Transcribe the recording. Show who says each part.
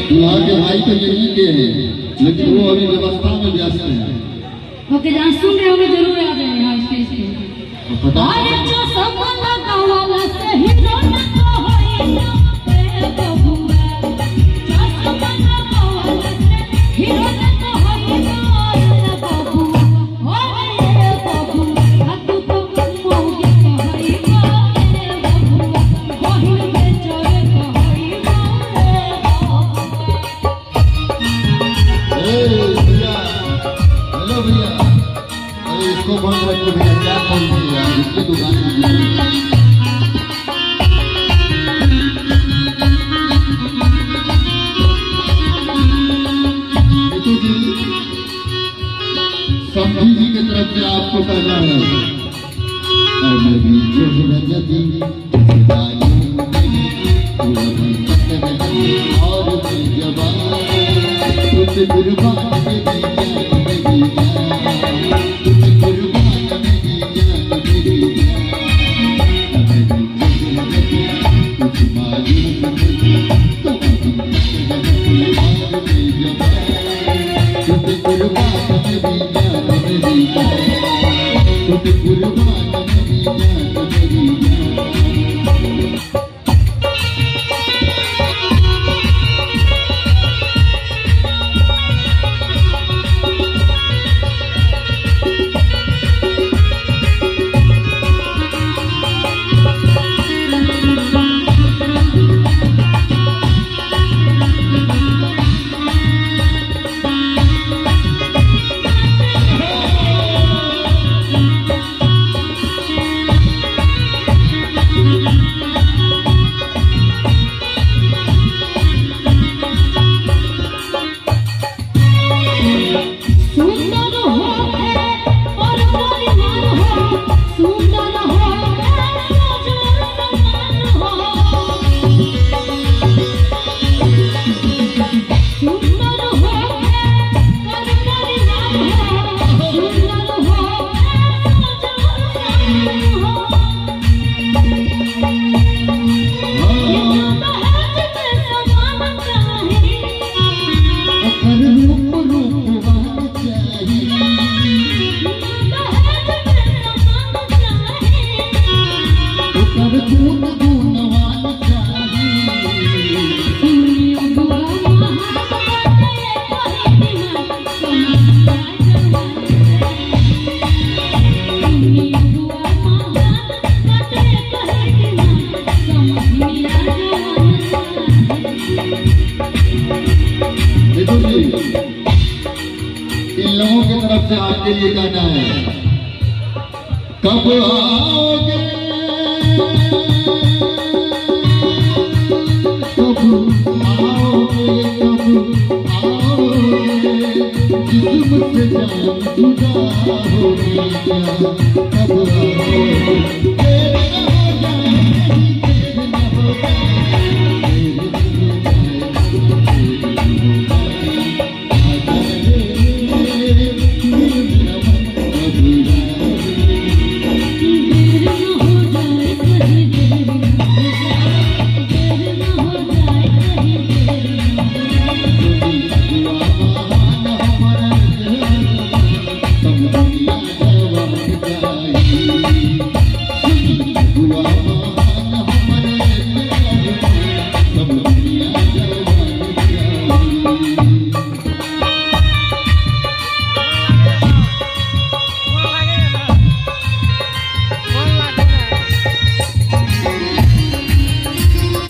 Speaker 1: दुल्हा के भाई तो यही के हैं, लेकिन वो अभी व्यवस्था में व्यस्त है।
Speaker 2: ओके, जहाँ सुन रहे होंगे जरूर आ जाए यहाँ स्टेज पे।
Speaker 1: पता समझी जी की तरफ से आपको कहना है, इन लोगों की तरफ से आपके लिए कहना है, कब आओगे, कब आओगे, कब आओगे, जिस्म से जान जुदा होगी क्या, कब आओगे।